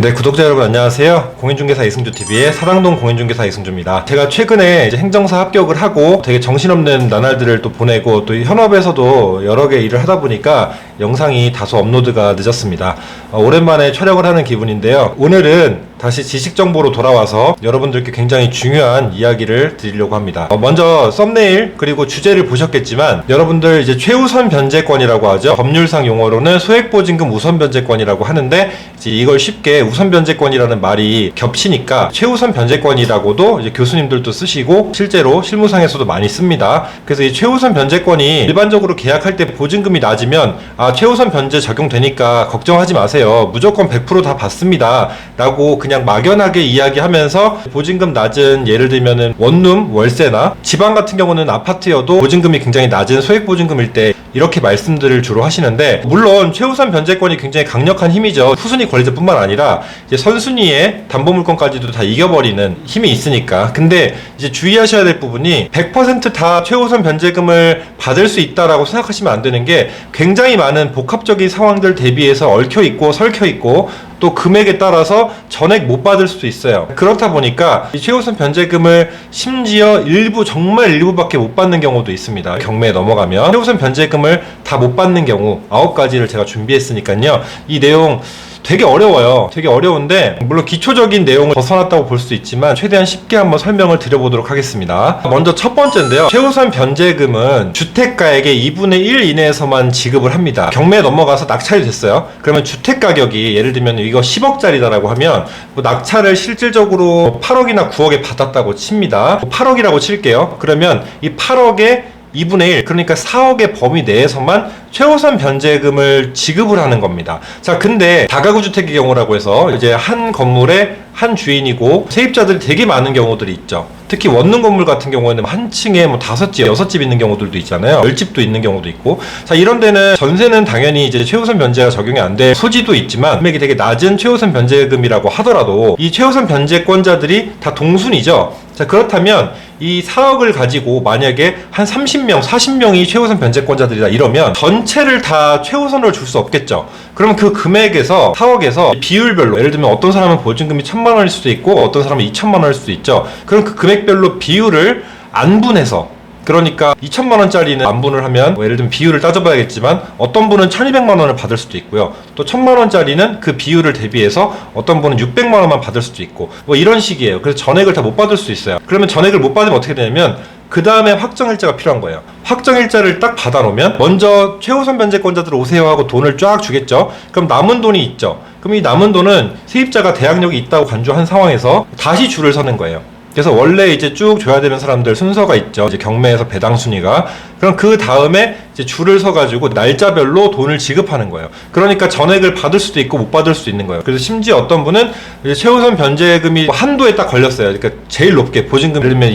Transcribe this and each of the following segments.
네, 구독자 여러분 안녕하세요. 공인중개사 이승주TV의 사당동 공인중개사 이승주입니다. 제가 최근에 이제 행정사 합격을 하고 되게 정신없는 나날들을 또 보내고 또 현업에서도 여러 개 일을 하다 보니까 영상이 다소 업로드가 늦었습니다. 오랜만에 촬영을 하는 기분인데요. 오늘은 다시 지식정보로 돌아와서 여러분들께 굉장히 중요한 이야기를 드리려고 합니다. 먼저 썸네일 그리고 주제를 보셨겠지만 여러분들 이제 최우선 변제권이라고 하죠. 법률상 용어로는 소액보증금 우선 변제권이라고 하는데 이제 이걸 쉽게 우선 변제권이라는 말이 겹치니까 최우선 변제권이라고도 이제 교수님들도 쓰시고 실제로 실무상에서도 많이 씁니다. 그래서 이 최우선 변제권이 일반적으로 계약할 때 보증금이 낮으면 최우선 변제 적용되니까 걱정하지 마세요. 무조건 100% 다 받습니다. 라고 그냥 막연하게 이야기하면서 보증금 낮은 예를 들면은 원룸, 월세나 지방 같은 경우는 아파트여도 보증금이 굉장히 낮은 소액보증금일 때 이렇게 말씀들을 주로 하시는데 물론 최우선 변제권이 굉장히 강력한 힘이죠. 후순위 권리자뿐만 아니라 이제 선순위의 담보물권까지도 다 이겨버리는 힘이 있으니까. 근데 이제 주의하셔야 될 부분이 100% 다 최우선 변제금을 받을 수 있다라고 생각하시면 안 되는 게 굉장히 많은 복합적인 상황들 대비해서 얽혀있고 설켜있고 또 금액에 따라서 전액 못 받을 수도 있어요. 그렇다 보니까 이 최우선 변제금을 심지어 일부 정말 일부밖에 못 받는 경우도 있습니다. 경매에 넘어가면 최우선 변제금을 다 못 받는 경우 9가지를 제가 준비했으니까요. 이 내용 되게 어려워요. 되게 어려운데 물론 기초적인 내용을 벗어났다고 볼 수 있지만 최대한 쉽게 한번 설명을 드려보도록 하겠습니다. 먼저 첫 번째인데요. 최우선 변제금은 주택가액의 2분의 1 이내에서만 지급을 합니다. 경매에 넘어가서 낙찰이 됐어요. 그러면 주택가격이 예를 들면 이거 10억짜리다라고 하면 뭐 낙찰을 실질적으로 8억이나 9억에 받았다고 칩니다. 8억이라고 칠게요. 그러면 이 8억에 2분의 1, 그러니까 4억의 범위 내에서만 최우선 변제금을 지급을 하는 겁니다. 자, 근데 다가구 주택의 경우라고 해서 이제 한 건물에 한 주인이고 세입자들이 되게 많은 경우들이 있죠. 특히 원룸 건물 같은 경우에는 한 층에 뭐 5집, 6집 있는 경우들도 있잖아요. 10집도 있는 경우도 있고. 자, 이런 데는 전세는 당연히 이제 최우선 변제가 적용이 안 돼 소지도 있지만 금액이 되게 낮은 최우선 변제금이라고 하더라도 이 최우선 변제권자들이 다 동순이죠. 자, 그렇다면 이 4억을 가지고 만약에 한 30명, 40명이 최우선 변제권자들이다 이러면 전체를 다 최우선으로 줄 수 없겠죠. 그러면 그 금액에서 4억에서 비율별로 예를 들면 어떤 사람은 보증금이 1,000만 원일 수도 있고 어떤 사람은 2,000만 원일 수도 있죠. 그럼 그 금액별로 비율을 안분해서 그러니까 2,000만 원짜리는 안분을 하면 예를 들면 비율을 따져봐야겠지만 어떤 분은 1,200만 원을 받을 수도 있고요. 또 1,000만 원짜리는 그 비율을 대비해서 어떤 분은 600만 원만 받을 수도 있고 뭐 이런 식이에요. 그래서 전액을 다 못 받을 수 있어요. 그러면 전액을 못 받으면 어떻게 되냐면 그 다음에 확정일자가 필요한 거예요. 확정일자를 딱 받아놓으면 먼저 최우선 변제권자들 오세요 하고 돈을 쫙 주겠죠. 그럼 남은 돈이 있죠. 그럼 이 남은 돈은 세입자가 대항력이 있다고 간주한 상황에서 다시 줄을 서는 거예요. 그래서 원래 이제 쭉 줘야 되는 사람들 순서가 있죠. 이제 경매에서 배당 순위가. 그럼 그 다음에 이제 줄을 서가지고 날짜별로 돈을 지급하는 거예요. 그러니까 전액을 받을 수도 있고 못 받을 수도 있는 거예요. 그래서 심지어 어떤 분은 이제 최우선 변제금이 한도에 딱 걸렸어요. 그러니까 제일 높게 보증금 예를 들면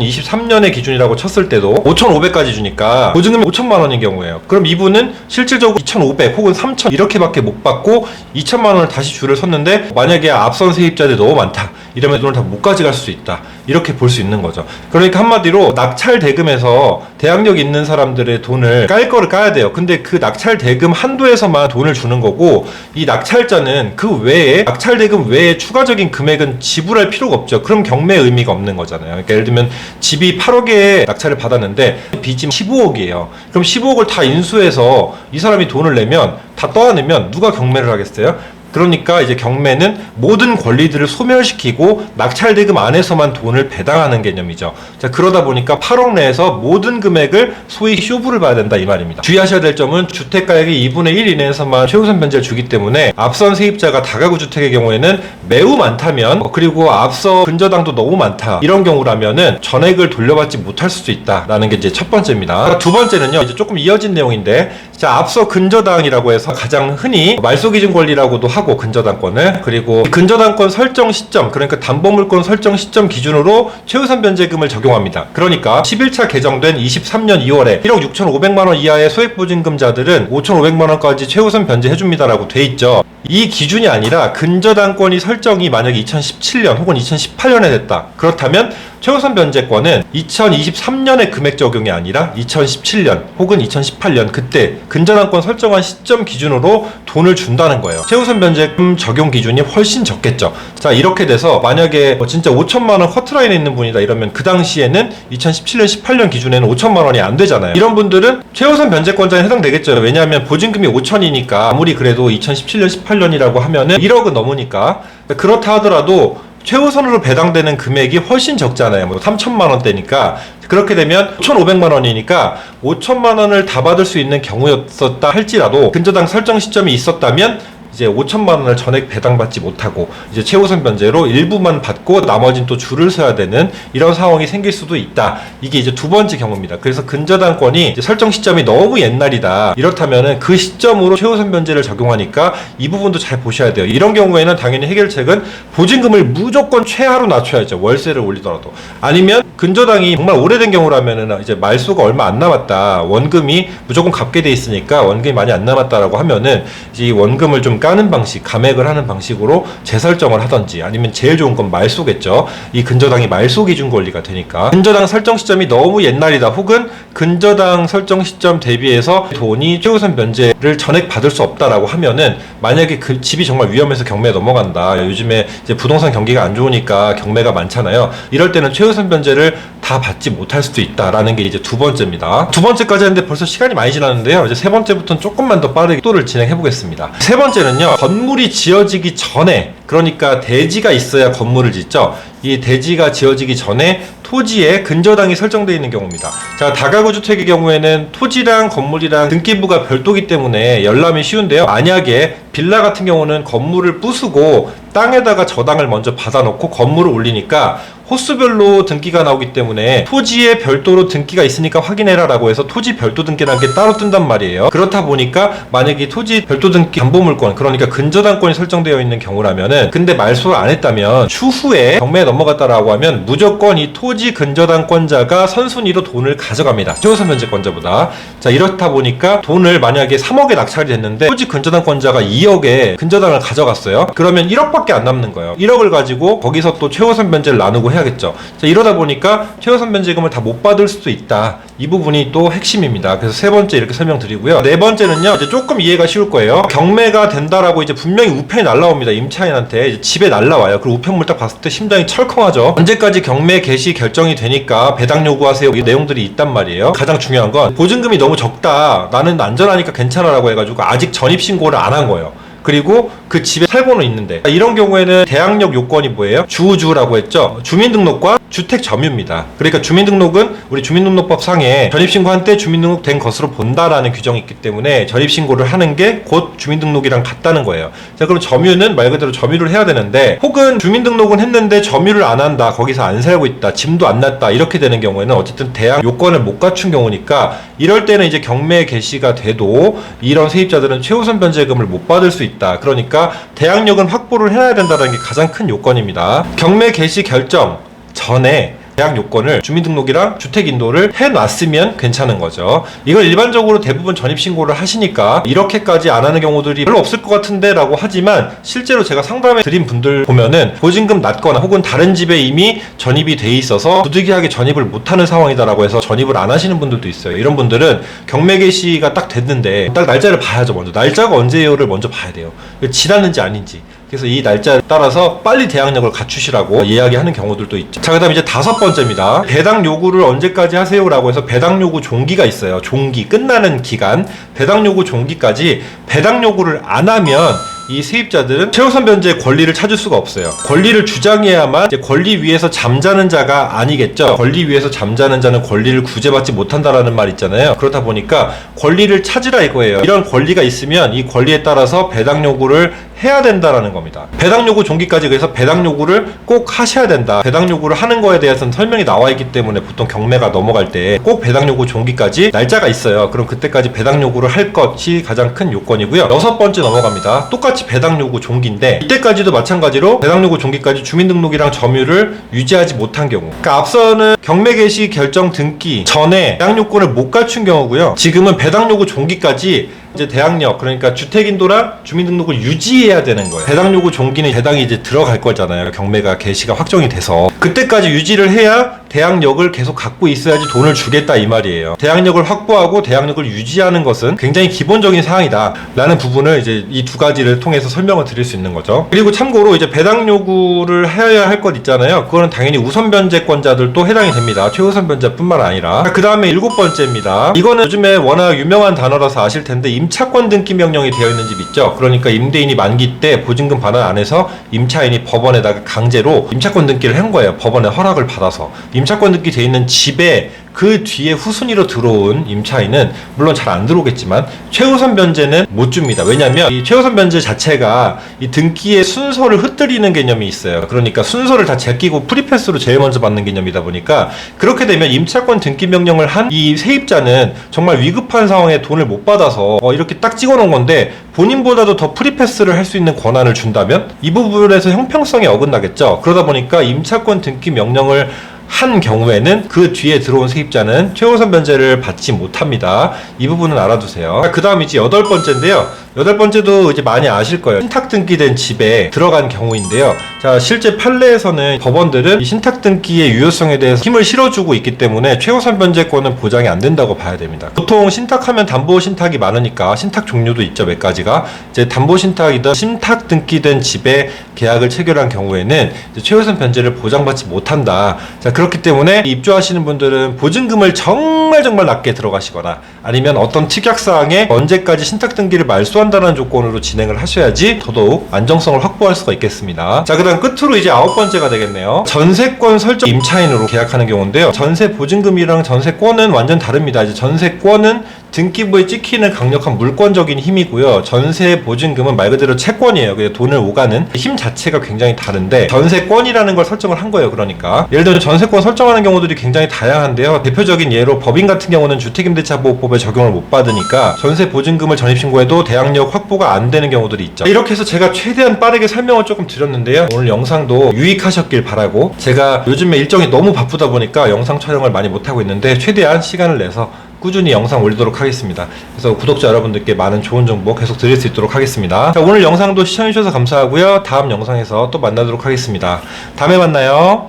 2023년의 기준이라고 쳤을 때도 5,500까지 주니까 보증금이 5,000만 원인 경우예요. 그럼 이분은 실질적으로 2,500 혹은 3,000 이렇게밖에 못 받고 2,000만 원을 다시 줄을 섰는데 만약에 앞선 세입자들이 너무 많다. 이러면 돈을 다 못 가져갈 수 있다. 이렇게 볼 수 있는 거죠. 그러니까 한마디로 낙찰 대금에서 대항력 있는 사람들의 돈을 깔 거를 까야 돼요. 근데 그 낙찰 대금 한도에서만 돈을 주는 거고 이 낙찰자는 그 외에 낙찰 대금 외에 추가적인 금액은 지불할 필요가 없죠. 그럼 경매의 의미가 없는 거잖아요. 그러니까 예를 들면 집이 8억에 낙찰을 받았는데 빚이 15억이에요. 그럼 15억을 다 인수해서 이 사람이 돈을 내면 다 떠안으면 누가 경매를 하겠어요? 그러니까 이제 경매는 모든 권리들을 소멸시키고 낙찰 대금 안에서만 돈을 배당하는 개념이죠. 자, 그러다 보니까 8억 내에서 모든 금액을 소위 쇼부를 봐야 된다 이 말입니다. 주의하셔야 될 점은 주택가액의 2분의 1 이내에서만 최우선 변제를 주기 때문에 앞선 세입자가 다가구 주택의 경우에는 매우 많다면 그리고 앞서 근저당도 너무 많다 이런 경우라면은 전액을 돌려받지 못할 수도 있다라는 게 이제 첫 번째입니다. 두 번째는요, 이제 조금 이어진 내용인데, 자, 앞서 근저당이라고 해서 가장 흔히 말소기준 권리라고도 하고 근저당권을, 그리고 근저당권 설정 시점, 그러니까 담보물권 설정 시점 기준으로 최우선 변제금을 적용합니다. 그러니까 11차 개정된 23년 2월에 1억 6,500만 원 이하의 소액보증금자들은 5,500만 원까지 최우선 변제해줍니다라고 돼 있죠. 이 기준이 아니라 근저당권이 설정이 만약에 2017년 혹은 2018년에 됐다. 그렇다면 최우선 변제권은 2023년의 금액 적용이 아니라 2017년 혹은 2018년 그때 근저당권 설정한 시점 기준으로 돈을 준다는 거예요. 최우선 변제금 적용 기준이 훨씬 적겠죠. 자, 이렇게 돼서 만약에 진짜 5천만 원 커트라인에 있는 분이다 이러면 그 당시에는 2017년 18년 기준에는 5천만 원이 안 되잖아요. 이런 분들은 최우선 변제권자에 해당되겠죠. 왜냐하면 보증금이 5천이니까 아무리 그래도 2017년 18년이라고 하면은 1억은 넘으니까. 그렇다 하더라도 최우선으로 배당되는 금액이 훨씬 적잖아요. 뭐 3천만 원대니까. 그렇게 되면 5,500만 원이니까 5천만 원을 다 받을 수 있는 경우였었다 할지라도 근저당 설정 시점이 있었다면 이제 5천만 원을 전액 배당받지 못하고 이제 최우선 변제로 일부만 받고 나머지는 또 줄을 서야 되는 이런 상황이 생길 수도 있다. 이게 이제 두 번째 경우입니다. 그래서 근저당권이 이제 설정 시점이 너무 옛날이다. 이렇다면은 그 시점으로 최우선 변제를 적용하니까 이 부분도 잘 보셔야 돼요. 이런 경우에는 당연히 해결책은 보증금을 무조건 최하로 낮춰야죠. 월세를 올리더라도. 아니면 근저당이 정말 오래된 경우라면은 이제 말소가 얼마 안 남았다. 원금이 무조건 갚게 돼 있으니까 원금이 많이 안 남았다라고 하면은 이제 이 원금을 좀 까는 방식, 감액을 하는 방식으로 재설정을 하던지 아니면 제일 좋은 건 말소겠죠. 이 근저당이 말소 기준 권리가 되니까 근저당 설정 시점이 너무 옛날이다 혹은 근저당 설정 시점 대비해서 돈이 최우선 변제를 전액 받을 수 없다라고 하면은 만약에 그 집이 정말 위험해서 경매에 넘어간다. 요즘에 이제 부동산 경기가 안 좋으니까 경매가 많잖아요. 이럴 때는 최우선 변제를 다 받지 못할 수도 있다라는 게 이제 두 번째입니다. 두 번째까지 했는데 벌써 시간이 많이 지났는데요. 이제 세 번째부터는 조금만 더 빠르게 또를 진행해 보겠습니다. 세 번째는요. 건물이 지어지기 전에 그러니까 대지가 있어야 건물을 짓죠. 이 대지가 지어지기 전에 토지에 근저당이 설정되어 있는 경우입니다. 자, 다가구 주택의 경우에는 토지랑 건물이랑 등기부가 별도기 때문에 열람이 쉬운데요. 만약에 빌라 같은 경우는 건물을 부수고 땅에다가 저당을 먼저 받아놓고 건물을 올리니까 호수별로 등기가 나오기 때문에 토지에 별도로 등기가 있으니까 확인해라 라고 해서 토지 별도 등기라는 게 따로 뜬단 말이에요. 그렇다 보니까 만약에 토지 별도 등기 담보물권 그러니까 근저당권이 설정되어 있는 경우라면은 근데 말소를 안 했다면 추후에 경매에 넘어갔다라고 하면 무조건 이 토지 근저당권자가 선순위로 돈을 가져갑니다. 최우선 변제권자보다. 자, 이렇다 보니까 돈을 만약에 3억에 낙찰이 됐는데 토지 근저당권자가 2억에 근저당을 가져갔어요. 그러면 1억밖에 안 남는 거예요. 1억을 가지고 거기서 또 최우선 변제를 나누고 해야겠죠. 자, 이러다 보니까 최우선 변제금을 다 못 받을 수도 있다. 이 부분이 또 핵심입니다. 그래서 세 번째 이렇게 설명드리고요. 네 번째는요. 이제 조금 이해가 쉬울 거예요. 경매가 된다라고 이제 분명히 우편이 날라옵니다. 임차인한테 이제 집에 날라와요. 그리고 우편물 딱 봤을 때 심장이 철컹하죠. 언제까지 경매 개시 결정이 되니까 배당 요구하세요. 이 내용들이 있단 말이에요. 가장 중요한 건 보증금이 너무 적다. 나는 안전하니까 괜찮아라고 해가지고 아직 전입 신고를 안 한 거예요. 그리고 그 집에 살고는 있는데 이런 경우에는 대항력 요건이 뭐예요? 주우주라고 했죠. 주민등록과 주택 점유입니다. 그러니까 주민등록은 우리 주민등록법 상에 전입신고한 때 주민등록 된 것으로 본다라는 규정이 있기 때문에 전입신고를 하는 게 곧 주민등록이랑 같다는 거예요. 자, 그럼 점유는 말 그대로 점유를 해야 되는데 혹은 주민등록은 했는데 점유를 안 한다. 거기서 안 살고 있다. 짐도 안 났다. 이렇게 되는 경우에는 어쨌든 대항 요건을 못 갖춘 경우니까 이럴 때는 이제 경매 개시가 돼도 이런 세입자들은 최우선 변제금을 못 받을 수 있다. 그러니까 대항력은 확보를 해놔야 된다는 게 가장 큰 요건입니다. 경매 개시 결정 전에 대항 요건을 주민등록이랑 주택인도를 해놨으면 괜찮은 거죠. 이걸 일반적으로 대부분 전입신고를 하시니까 이렇게까지 안 하는 경우들이 별로 없을 것 같은데 라고 하지만 실제로 제가 상담해 드린 분들 보면은 보증금 낮거나 혹은 다른 집에 이미 전입이 돼 있어서 부득이하게 전입을 못하는 상황이다라고 해서 전입을 안 하시는 분들도 있어요. 이런 분들은 경매 개시가 딱 됐는데 딱 날짜를 봐야죠. 먼저 날짜가 언제요를 먼저 봐야 돼요. 지났는지 아닌지. 그래서 이 날짜에 따라서 빨리 대항력을 갖추시라고 이야기하는 경우들도 있죠. 자, 그 다음 이제 다섯 번째입니다. 배당 요구를 언제까지 하세요? 라고 해서 배당 요구 종기가 있어요. 종기, 끝나는 기간. 배당 요구 종기까지 배당 요구를 안 하면 이 세입자들은 최우선 변제의 권리를 찾을 수가 없어요. 권리를 주장해야만 이제 권리 위에서 잠자는 자가 아니겠죠. 권리 위에서 잠자는 자는 권리를 구제받지 못한다라는 말 있잖아요. 그렇다 보니까 권리를 찾으라 이거예요. 이런 권리가 있으면 이 권리에 따라서 배당 요구를 해야 된다라는 겁니다. 배당 요구 종기까지 그래서 배당 요구를 꼭 하셔야 된다. 배당 요구를 하는 거에 대해서는 설명이 나와 있기 때문에 보통 경매가 넘어갈 때 꼭 배당 요구 종기까지 날짜가 있어요. 그럼 그때까지 배당 요구를 할 것이 가장 큰 요건이고요. 여섯 번째 넘어갑니다. 똑같이 배당 요구 종기인데 이때까지도 마찬가지로 배당 요구 종기까지 주민등록이랑 점유를 유지하지 못한 경우. 그러니까 앞서는 경매 개시 결정 등기 전에 배당 요건을 못 갖춘 경우고요. 지금은 배당 요구 종기까지 이제 대항력, 그러니까 주택인도랑 주민등록을 유지해야 되는 거예요. 배당 요구 종기는 배당이 이제 들어갈 거잖아요. 경매가 개시가 확정이 돼서 그때까지 유지를 해야 대항력을 계속 갖고 있어야지 돈을 주겠다 이 말이에요. 대항력을 확보하고 대항력을 유지하는 것은 굉장히 기본적인 사항이다 라는 부분을 이제 이 두 가지를 통해서 설명을 드릴 수 있는 거죠. 그리고 참고로 이제 배당 요구를 해야 할 것 있잖아요. 그거는 당연히 우선 변제권자들도 해당이 됩니다. 최우선 변제뿐만 아니라. 그 다음에 7번째입니다. 이거는 요즘에 워낙 유명한 단어라서 아실 텐데 임차권 등기 명령이 되어 있는 집 있죠. 그러니까 임대인이 만기 때 보증금 반환 안 해서 임차인이 법원에다가 강제로 임차권 등기를 한 거예요. 법원의 허락을 받아서. 임차권 등기 되어 있는 집에 그 뒤에 후순위로 들어온 임차인은 물론 잘 안 들어오겠지만 최우선 변제는 못 줍니다. 왜냐하면 이 최우선 변제 자체가 이 등기의 순서를 흩뜨리는 개념이 있어요. 그러니까 순서를 다 제끼고 프리패스로 제일 먼저 받는 개념이다 보니까 그렇게 되면 임차권 등기 명령을 한 이 세입자는 정말 위급한 상황에 돈을 못 받아서 이렇게 딱 찍어놓은 건데 본인보다도 더 프리패스를 할 수 있는 권한을 준다면 이 부분에서 형평성이 어긋나겠죠. 그러다 보니까 임차권 등기 명령을 한 경우에는 그 뒤에 들어온 세입자는 최우선 변제를 받지 못합니다. 이 부분은 알아두세요. 그 다음 이제 8번째인데요. 8번째도 이제 많이 아실 거예요. 신탁 등기된 집에 들어간 경우인데요. 자, 실제 판례에서는 법원들은 이 신탁 등기의 유효성에 대해서 힘을 실어주고 있기 때문에 최우선 변제권은 보장이 안 된다고 봐야 됩니다. 보통 신탁하면 담보 신탁이 많으니까 신탁 종류도 있죠. 몇 가지가. 이제 담보 신탁이든 신탁 등기된 집에 계약을 체결한 경우에는 이제 최우선 변제를 보장받지 못한다. 자, 그렇기 때문에 입주하시는 분들은 보증금을 정말 낮게 들어가시거나 아니면 어떤 특약사항에 언제까지 신탁 등기를 말소한다는 조건으로 진행을 하셔야지 더더욱 안정성을 확보할 수가 있겠습니다. 자, 그 다음 끝으로 이제 9번째가 되겠네요. 전세권 설정 임차인으로 계약하는 경우인데요. 전세 보증금이랑 전세권은 완전 다릅니다. 이제 전세권은 등기부에 찍히는 강력한 물권적인 힘이고요. 전세 보증금은 말 그대로 채권이에요. 그래서 돈을 오가는 힘 자체가 굉장히 다른데 전세권이라는 걸 설정을 한 거예요. 그러니까 예를 들어 전세권 설정하는 경우들이 굉장히 다양한데요. 대표적인 예로 법인 같은 경우는 주택임대차보호법에 적용을 못 받으니까 전세 보증금을 전입신고해도 대항력 확보가 안 되는 경우들이 있죠. 이렇게 해서 제가 최대한 빠르게 설명을 조금 드렸는데요. 오늘 영상도 유익하셨길 바라고, 제가 요즘에 일정이 너무 바쁘다 보니까 영상 촬영을 많이 못하고 있는데 최대한 시간을 내서 꾸준히 영상 올리도록 하겠습니다. 그래서 구독자 여러분들께 많은 좋은 정보 계속 드릴 수 있도록 하겠습니다. 자, 오늘 영상도 시청해주셔서 감사하고요. 다음 영상에서 또 만나도록 하겠습니다. 다음에 만나요.